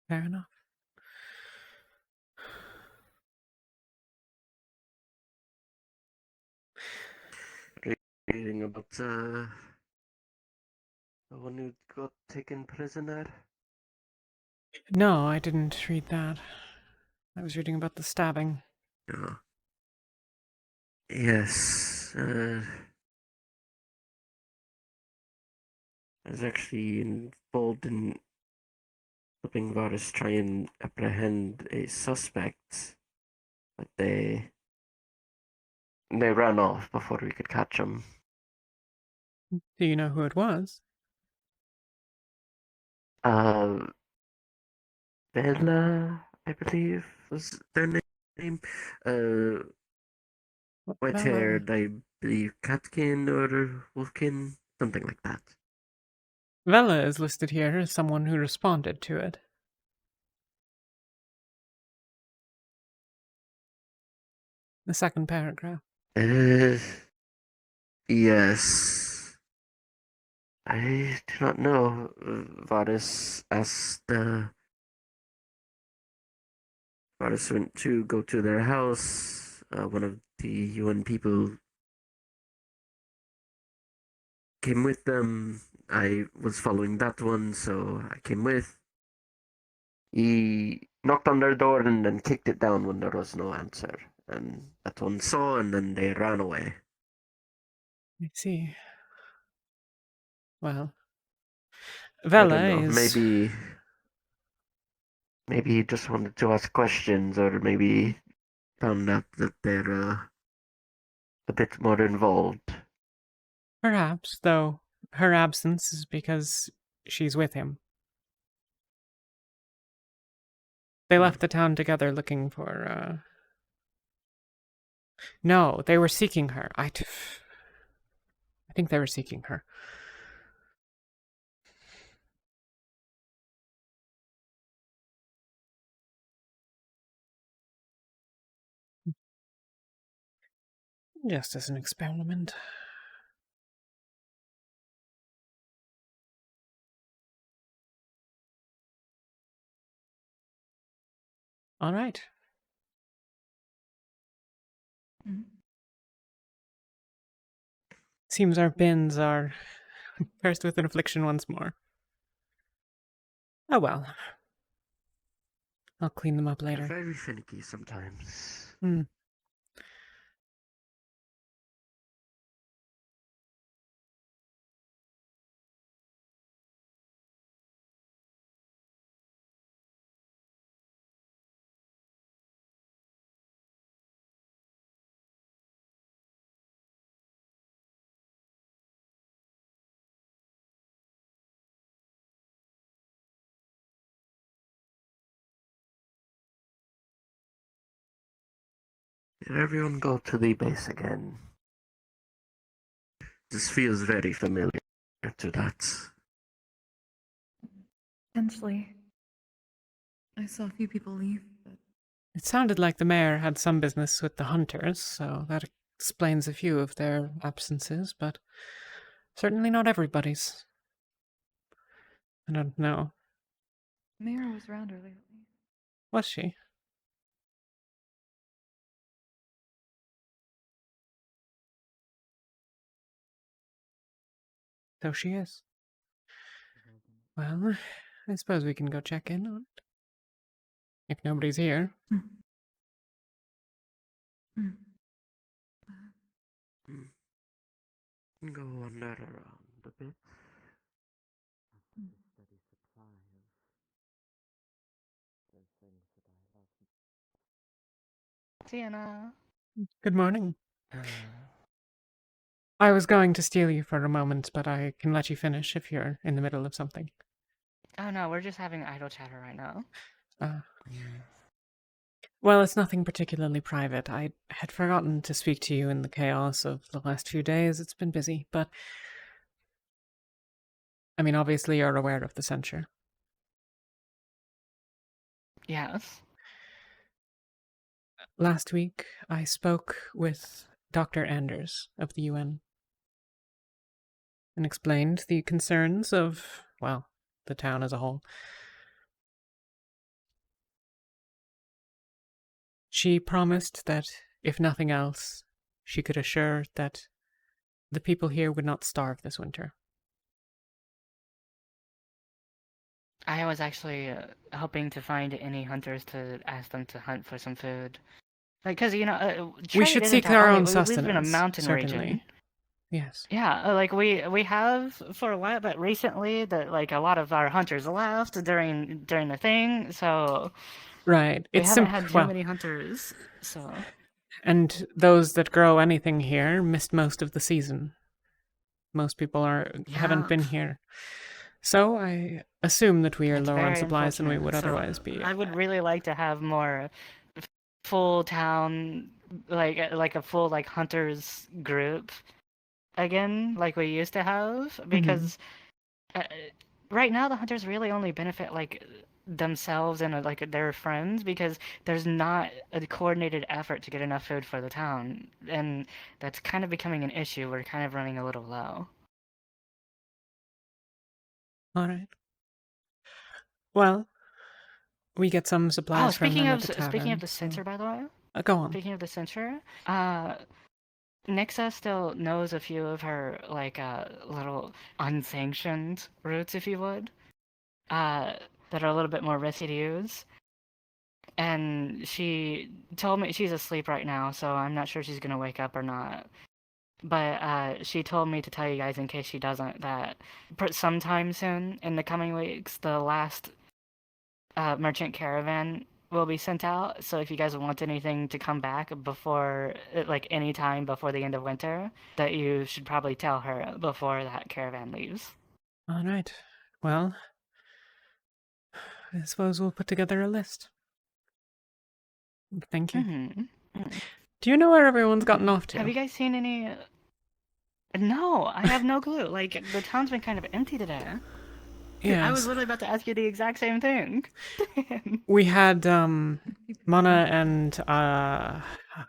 fair enough. Reading about the one who got taken prisoner? No, I didn't read that. I was reading about the stabbing. No. Yes, I was actually involved in helping Varus try and apprehend a suspect, but they ran off before we could catch them. Do you know who it was? Bella, I believe, was their name. White-haired, I believe, Catkin or Wolfkin, something like that. Vela is listed here as someone who responded to it. The second paragraph. Yes. I do not know. Varus asked. Varus went to go to their house. One of the UN people came with them. I was following that one, so I came with. He knocked on their door and then kicked it down when there was no answer. And that one saw, and then they ran away. I see. Well, I Vela don't know. is. Maybe he just wanted to ask questions, or maybe found out that they're a bit more involved. Perhaps, though her absence is because she's with him. They left the town together looking for, No, they were seeking her. I think they were seeking her. Just as an experiment. All right. Seems our bins are cursed with an affliction once more. Oh well. I'll clean them up later. They're very finicky sometimes. Hmm. Did everyone go to the base again? This feels very familiar to that. Potentially. I saw a few people leave, but It sounded like the mayor had some business with the hunters, so that explains a few of their absences, but certainly not everybody's. I don't know. Mara was around her lately. Was she? So she is. Well, I suppose we can go check in on it. If nobody's here. Go wander around a bit. Steady supply of things that I love. Sienna. Good morning. I was going to steal you for a moment, but I can let you finish if you're in the middle of something. Oh no, we're just having idle chatter right now. Well, it's nothing particularly private. I had forgotten to speak to you in the chaos of the last few days. It's been busy, but... I mean, obviously you're aware of the censure. Yes. Last week, I spoke with Dr. Anders of the UN and explained the concerns of, well, the town as a whole. She promised that, if nothing else, she could assure that the people here would not starve this winter. I was actually hoping to find any hunters to ask them to hunt for some food. Like, because, you know, We should seek our own sustenance, we live in a mountain certainly. region. Yes. Yeah, like we have for a while, but recently that like a lot of our hunters left during the thing, so Right. we It's haven't had too well, many hunters. So and those that grow anything here missed most of the season. Most people haven't been here. So I assume that we are lower on supplies than we would otherwise be. I would really like to have more full town, like a full like hunters group again, like we used to have, because right now the hunters really only benefit like themselves and like their friends, because there's not a coordinated effort to get enough food for the town, and that's kind of becoming an issue. We're kind of running a little low. All right. Well, we get some supplies from them at the tavern. Speaking of the so- censor, by the way. Go on. Speaking of the censor, Nixa still knows a few of her little unsanctioned routes, if you would, that are a little bit more risky to use. And she told me she's asleep right now, so I'm not sure she's gonna wake up or not. But she told me to tell you guys in case she doesn't that sometime soon in the coming weeks, the last merchant caravan will be sent out. So if you guys want anything to come back before, any time before the end of winter, that you should probably tell her before that caravan leaves. All right. Well, I suppose we'll put together a list. Thank you. Mm-hmm. Do you know where everyone's gotten off to? Have you guys seen any? No, I have no clue. Like, the town's been kind of empty today. Yes. I was literally about to ask you the exact same thing. We had Mana and oh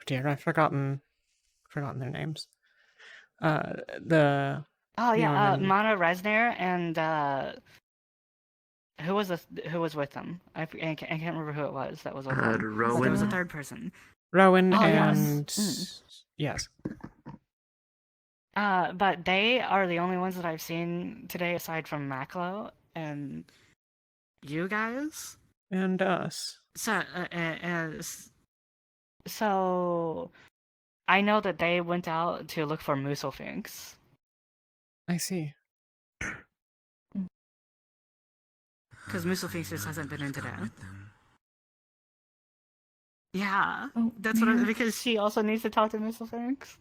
dear, I've forgotten their names. The Oh yeah, Norman- Mana Resner and who was with them? I can't remember who it was that was with them. Rowan. There was a third person. Rowan Oh, yes. and yes. But they are the only ones that I've seen today, aside from Maklo and you guys. And us. So I know that they went out to look for Muselfinks. I see. Because Muselfinks just hasn't been in today. Yeah, Oh, that's because she also needs to talk to Muselfinks.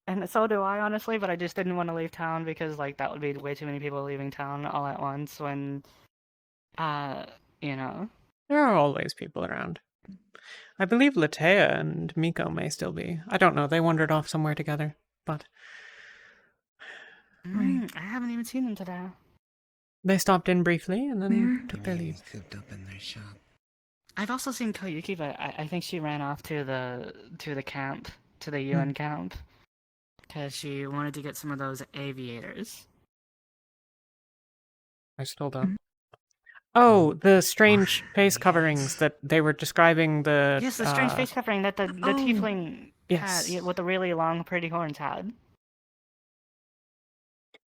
And so do I, honestly, but I just didn't want to leave town because, that would be way too many people leaving town all at once when, you know. There are always people around. I believe Latea and Miko may still be. I don't know. They wandered off somewhere together, but I haven't even seen them today. they stopped in briefly and then took their leave. Cooped up in their shop. I've also seen Koyuki, but I think she ran off to the camp, to the UN camp, because she wanted to get some of those aviators. I just hold on. Oh, the strange face coverings that they were describing the... Yes, the strange face covering that the tiefling yes. had, with the really long, pretty horns had.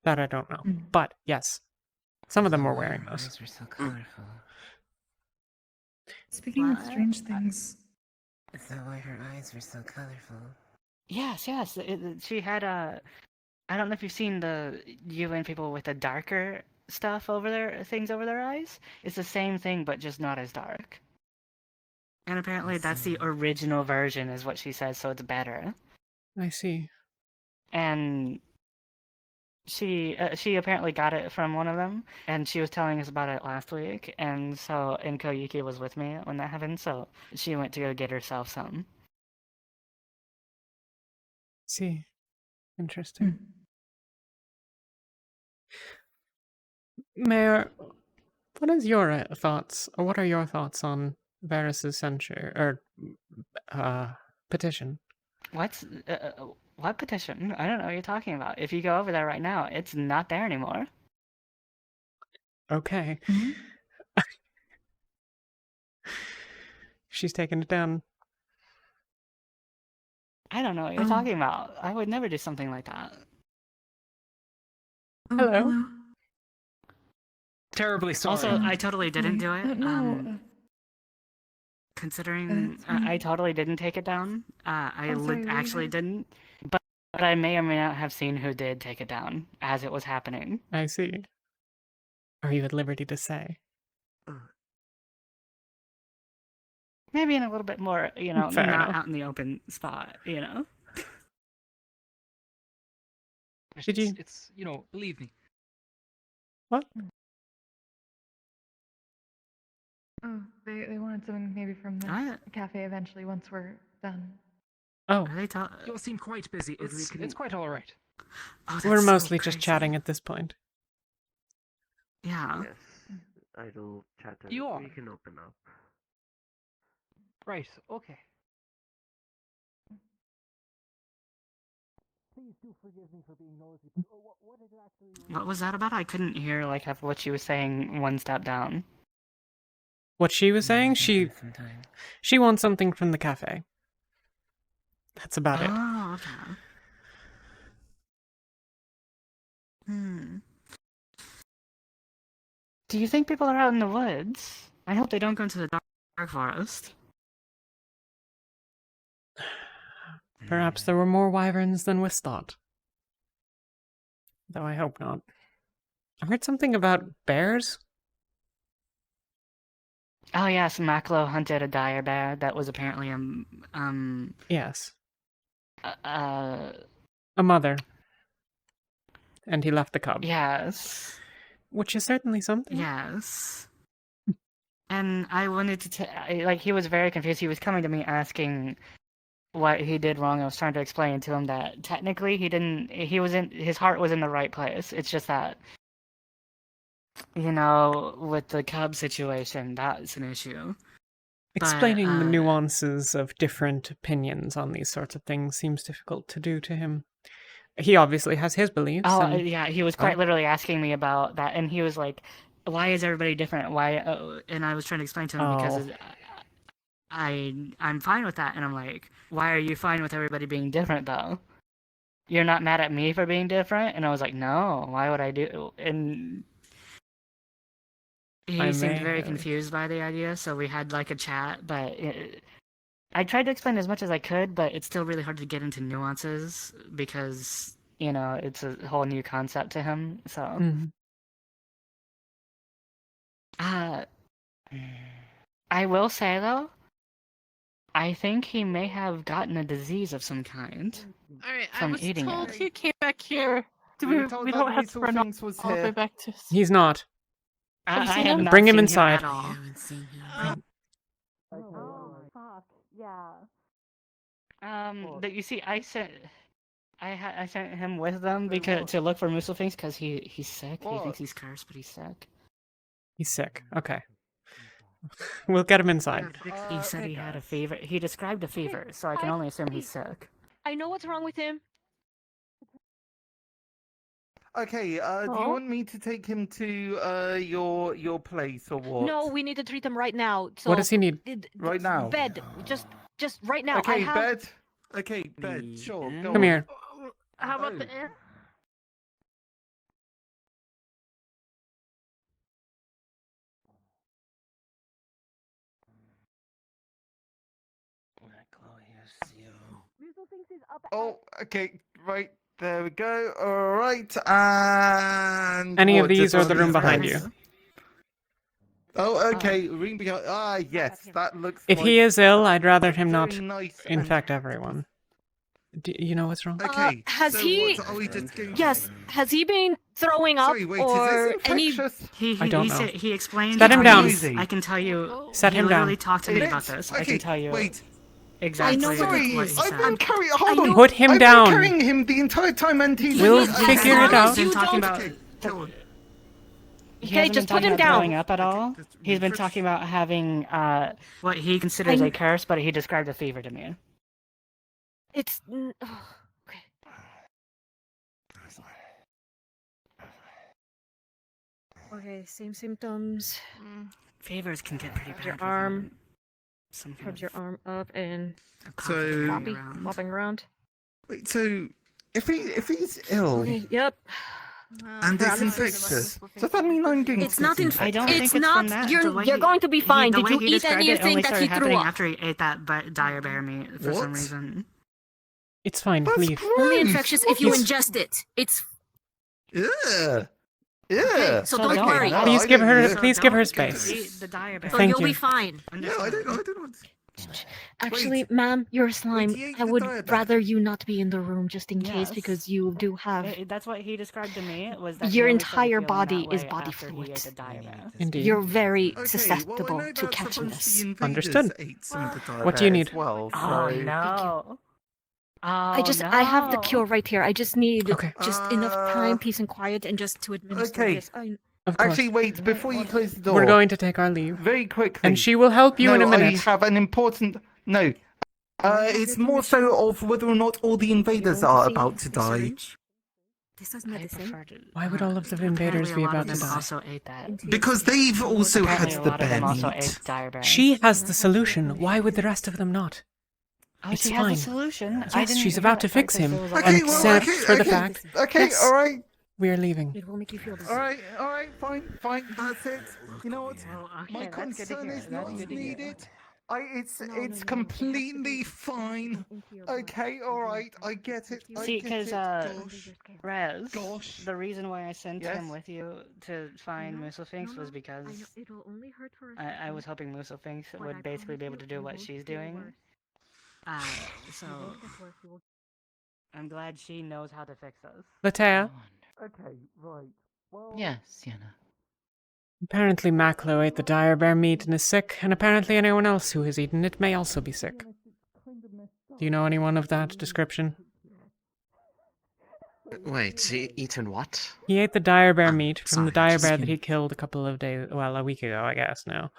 That I don't know. But, yes. Some of them were wearing Her those. eyes were so colorful. Speaking of strange things. Is that why her eyes were so colorful? Yes. She had I don't know if you've seen the UN people with the darker stuff over things over their eyes. It's the same thing, but just not as dark. And apparently that's the original version, is what she says, so it's better. I see. And she apparently got it from one of them, and she was telling us about it last week, and Koyuki was with me when that happened, so she went to go get herself some. See. Interesting. Mayor, what is your thoughts, or what are your thoughts on Varys's censure, or, petition? What petition? I don't know what you're talking about. If you go over there right now, it's not there anymore. Okay. She's taking it down. I don't know what you're talking about. I would never do something like that. Hello. Terribly sorry. Also, I totally didn't do it. No. Considering I totally didn't take it down. I sorry, actually didn't. But I may or may not have seen who did take it down as it was happening. I see. Are you at liberty to say? Maybe in a little bit more, Fair not enough. out in the open spot, Did you- It's believe me. What? Oh, they wanted something maybe from the cafe eventually once we're done. Oh, You all seem quite busy. It's quite all right. we're mostly just chatting at this point. Yeah. Yes, idle chatter. You are. We can open up. Right. Okay. What was that about? I couldn't hear like half what she was saying one step down. What she was saying, she wants something from the cafe. That's about it. Oh, okay. Do you think people are out in the woods? I hope they don't go into the dark forest. Perhaps there were more wyverns than was thought. Though I hope not. I heard something about bears. Oh yes, Maklo hunted a dire bear that was apparently Yes. a mother. And he left the cub. Yes. Which is certainly something. Yes. And I wanted to like, he was very confused. He was coming to me asking what he did wrong. I was trying to explain to him that technically his heart was in the right place. It's just that, you know, with the cub situation, that's an issue. Explaining the nuances of different opinions on these sorts of things seems difficult to do to him. He obviously has his beliefs. Oh, and... yeah, he was quite literally asking me about that, and he was like, why is everybody different? Why? And I was trying to explain to him because I'm fine with that, and I'm like, why are you fine with everybody being different, though? You're not mad at me for being different? And I was like, no, why would I do? And he seemed very confused by the idea, so we had like a chat, but I tried to explain as much as I could, but it's still really hard to get into nuances because, you know, it's a whole new concept to him, so. Mm-hmm. I will say, though, I think he may have gotten a disease of some kind from eating it. He came back here. We don't have to run all the way back to... He's not. I have not Bring him seen inside. at all. Oh, fuck. Yeah. But you see, I sent him with them because to look for Muselfinks because he's sick. He thinks he's cursed, but he's sick. He's sick. Okay. We'll get him inside. He said he had a fever. He described a fever, so I can only assume he's sick. I know what's wrong with him. Okay, do you want me to take him to your place or what? No, we need to treat him right now. So What does he need? Right now? Bed. Just right now. Okay, I have... bed. Okay, bed. Sure. Go Come on. here. How about the air? Oh, okay, right. There we go. All right, and Any of what, these just or one the of room these behind beds? you? Oh, okay. Room behind. Ah, yes, that looks. If like he is ill, I'd rather him very not nice infect everyone. Do you know what's wrong? Okay. Has so he? what, are we just going... Yes. Has he been throwing up Sorry, wait, or is this any? infectious? I don't know. He explained. Set him down. I can tell you. Set him he literally down. talked to me about this. I can tell you. Wait. Exactly. Sorry, what he I've said. been carrying. Hold on. Put him I've down. been carrying him the entire time, and he's. We'll figure it out. He's been talking about. Okay, go on. He Okay, hasn't just been put talking him about down. throwing up at all. He's been talking about having what he considers a curse, but he described a fever to me. It's. Okay. Okay, same symptoms. Fevers can get pretty bad. Your arm. Some Rub your arm up and So. flopping around. Wait, so if he's ill Okay, yep. and it's infectious, does that mean I'm going It's to not get infectious. I don't It's think it's not. from that. You're The way you're he- going to be fine. the Did way you he eat described it anything only that started he threw happening up? after he ate that dire bear meat for some What? reason. It's fine. That's Leave. Only gross. infectious if you What? ingest it. It's Yeah. Yeah. okay, so don't worry. No, Please I give don't her. use it. Please give her Eat space. the dire bear. Oh, Thank you'll you. be fine. Yeah, I don't want. Actually, ma'am, you're a slime. he ate I the would diabetic. rather you not be in the room just in case Yes. because you do have. That's what he described to me. Was that he Your only started entire feeling body that is way body after he ate fluids. the dire bear. Indeed. You're very Okay, susceptible well, I know to that's a catching bunch of this. the invaders Understood. ate some of the What do you diarrhea need? as well, Oh so- no! Oh, I have the no. cure right here. I just need Okay. just enough time, peace, and quiet, and just to administer okay. this. Of course. Actually, wait, before you close the door. We're going to take our leave. Very quickly. And she will help you in a minute. I have an important... No. It's more so of whether or not all the invaders are about to die. I prefer to. Why would all of the invaders be about to die? Also ate that. Because they've also Apparently, had a the lot of bear them also meat. ate dire bear. She has the solution. Why would the rest of them not? Oh, It's she fine. has a solution. I Yes, didn't she's hear about that to part fix 'cause him. there was a lot And of people- except for the fact. Okay, Yes, alright. we're leaving. Alright, fine, that's it. You know what? My Okay, that's good to concern hear. is That's not good to hear. needed. It's completely fine. Okay, alright, I get it. See, because Rez, Gosh. the reason why I sent Yes? him with you to find Musalfinx was because I was hoping Musalfinx would basically be able to do what she's doing. So I'm glad she knows how to fix us. Latea, Okay, right. Well, Yes, Sienna. apparently Maclo ate the dire bear meat and is sick, and apparently anyone else who has eaten it may also be sick. Do you know anyone of that description? Wait, eaten what? He ate the dire bear meat from the sorry, dire just bear that give- he killed a couple of days, well, a week ago, I guess now.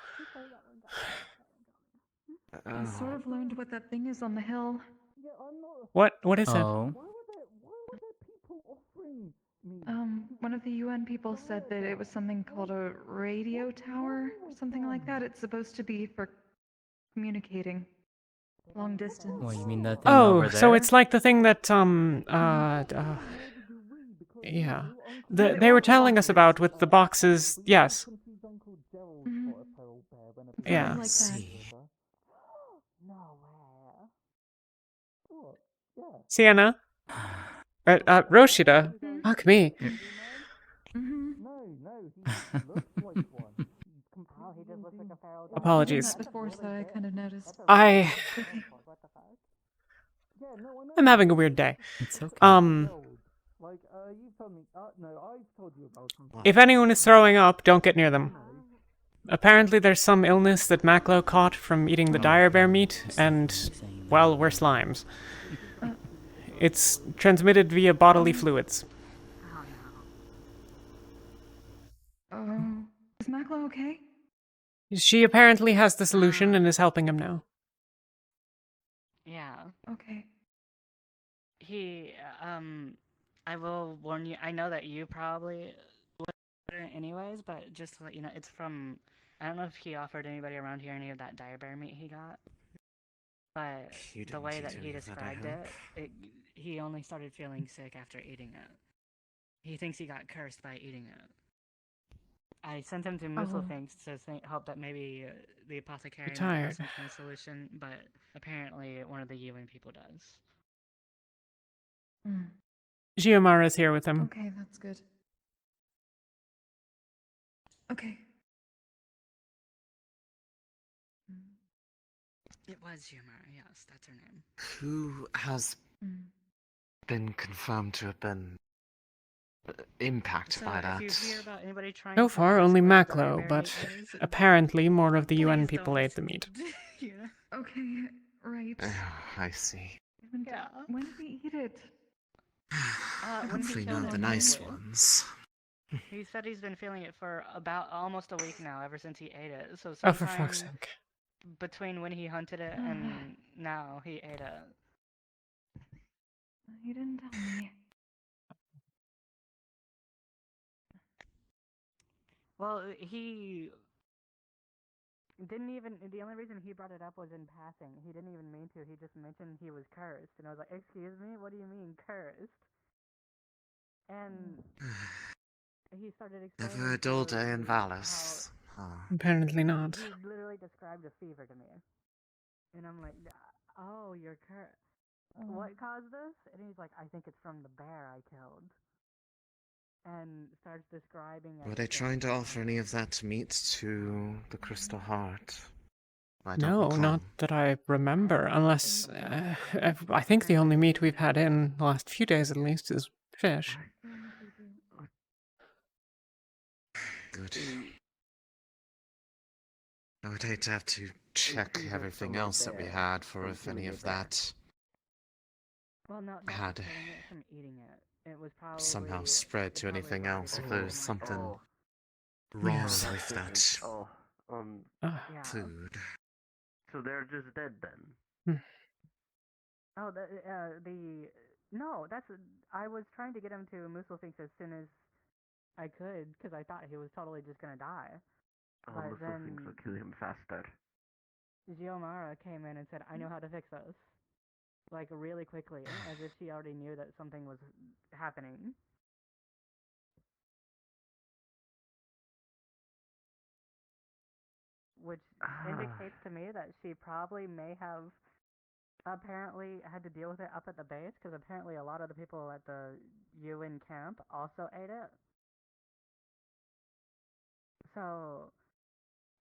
I sort of learned what that thing is on the hill. What is it? Oh. One of the UN people said that it was something called a radio tower or something like that. It's supposed to be for communicating long distance. What, you mean that thing over Oh, there? so it's like the thing that, yeah. They were telling us about with the boxes, yes. Yeah. Like that. Sienna? Roshida? Fuck me. Apologies. Before, so I kind of noticed. I'm having a weird day. It's okay. Like, you told me. No, I've told you about something. If anyone is throwing up, don't get near them. Apparently there's some illness that Maclo caught from eating the dire bear meat, and, well, we're slimes. It's transmitted via bodily fluids. Is Maclo okay? She apparently has the solution and is helping him now. Yeah. Okay. He, I will warn you. I know that you probably would anyways, but just to let you know, it's from. I don't know if he offered anybody around here any of that dire bear meat he got, but You the didn't way eat that he any of that, I described it, he only started feeling sick after eating it. He thinks he got cursed by eating it. I sent him to Musalfinx to hope that maybe the apothecary might have some kind of solution, but apparently one of the UN people does. Giomara is here with him. Okay, that's good. Okay. It was Giomara, yes, that's her name. Who has been confirmed to have been impacted by that? If you hear about anybody trying So to far, curse only what Maclo, dire bear but meat is, apparently more of the UN please people don't. ate the meat. Okay, right. I see. Yeah. When did he eat it? When he Hopefully killed not the him, nice he- ones. He said he's been feeling it for about almost a week now, ever since he ate it. So Oh, for fuck's sometime sake. between when he hunted it and now, he ate it. You didn't tell me. Well, he didn't even. The only reason he brought it up was in passing. He didn't even mean to. He just mentioned he was cursed, and I was like, "Excuse me, what do you mean cursed?" And he started explaining. Never a dull day in Valis. Apparently not. He literally described a fever to me, and I'm like, "Oh, you're cursed. What caused this?" And he's like, "I think it's from the bear I killed." And starts describing. Were they trying to offer any of that meat to the Crystal Heart? I don't No, recall. not that I remember, unless... I think the only meat we've had in the last few days, at least, is fish. Good. I would hate to have to check everything else that we had for if any of that Well, no, had from eating it. It was probably somehow spread to anything else. If there's something wrong Yes. with that Oh, Ah. Yeah. food. so they're just dead then? Oh, no, I was trying to get him to Muselfinks as soon as I could, because I thought he was totally just gonna die. Almost But something then will kill him faster. Giomara came in and said, I know how to fix this. Like, really quickly, as if she already knew that something was happening. Which indicates to me that she probably may have apparently had to deal with it up at the base, because apparently a lot of the people at the UN camp also ate it. So,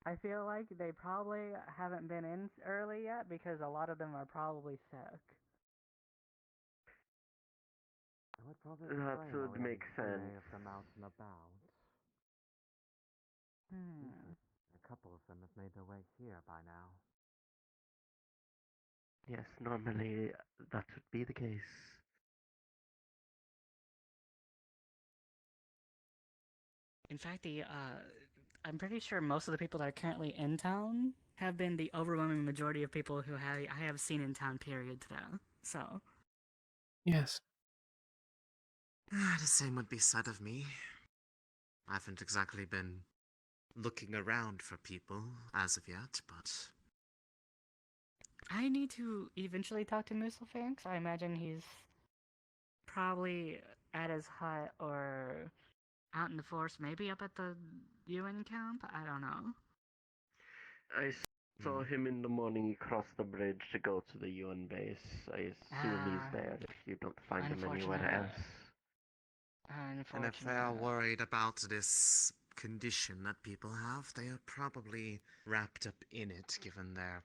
I feel like they probably haven't been in early yet, because a lot of them are probably sick. That would make sense. Of them out and about. A couple of them have made their way here by now. Yes, normally that would be the case. In fact, I'm pretty sure most of the people that are currently in town have been the overwhelming majority of people who I have seen in town, period, today. So. Yes. The same would be said of me. I haven't exactly been looking around for people as of yet, but... I need to eventually talk to Muselfinks. I imagine he's probably at his hut or out in the forest, maybe up at the UN camp? I don't know. I saw him in the morning cross the bridge to go to the UN base. I assume he's there if you don't find him anywhere else. And if they are worried about this condition that people have, they are probably wrapped up in it, given their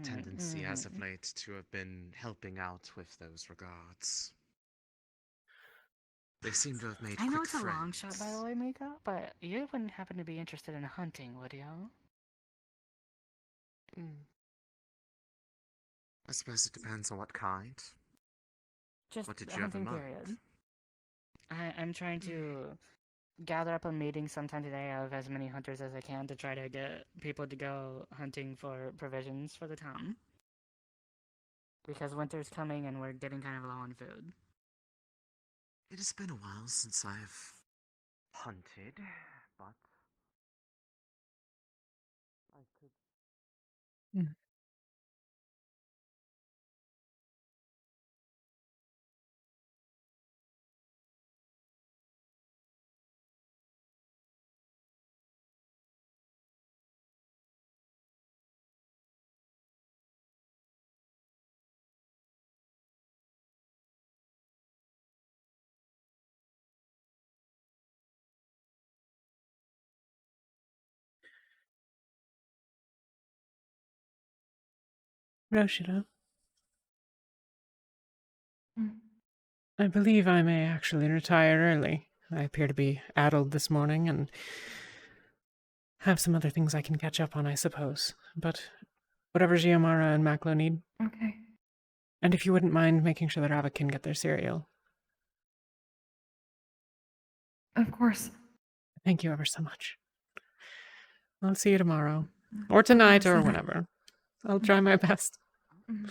tendency as of late to have been helping out with those regards. They seem to have made quick friends. I know it's a long shot, by the way, Mika, but you wouldn't happen to be interested in hunting, would you? I suppose it depends on what kind. Just what did you have in mind? Period. I'm trying to gather up a meeting sometime today of as many hunters as I can to try to get people to go hunting for provisions for the town. Because winter's coming and we're getting kind of low on food. It has been a while since I've hunted, but I could... Roshida. I believe I may actually retire early. I appear to be addled this morning and have some other things I can catch up on, I suppose. But whatever Giomara and Maklo need. Okay. And if you wouldn't mind making sure that Ravik can get their cereal. Of course. Thank you ever so much. I'll see you tomorrow. Or tonight, or whenever. I'll try my best. Mm-hmm.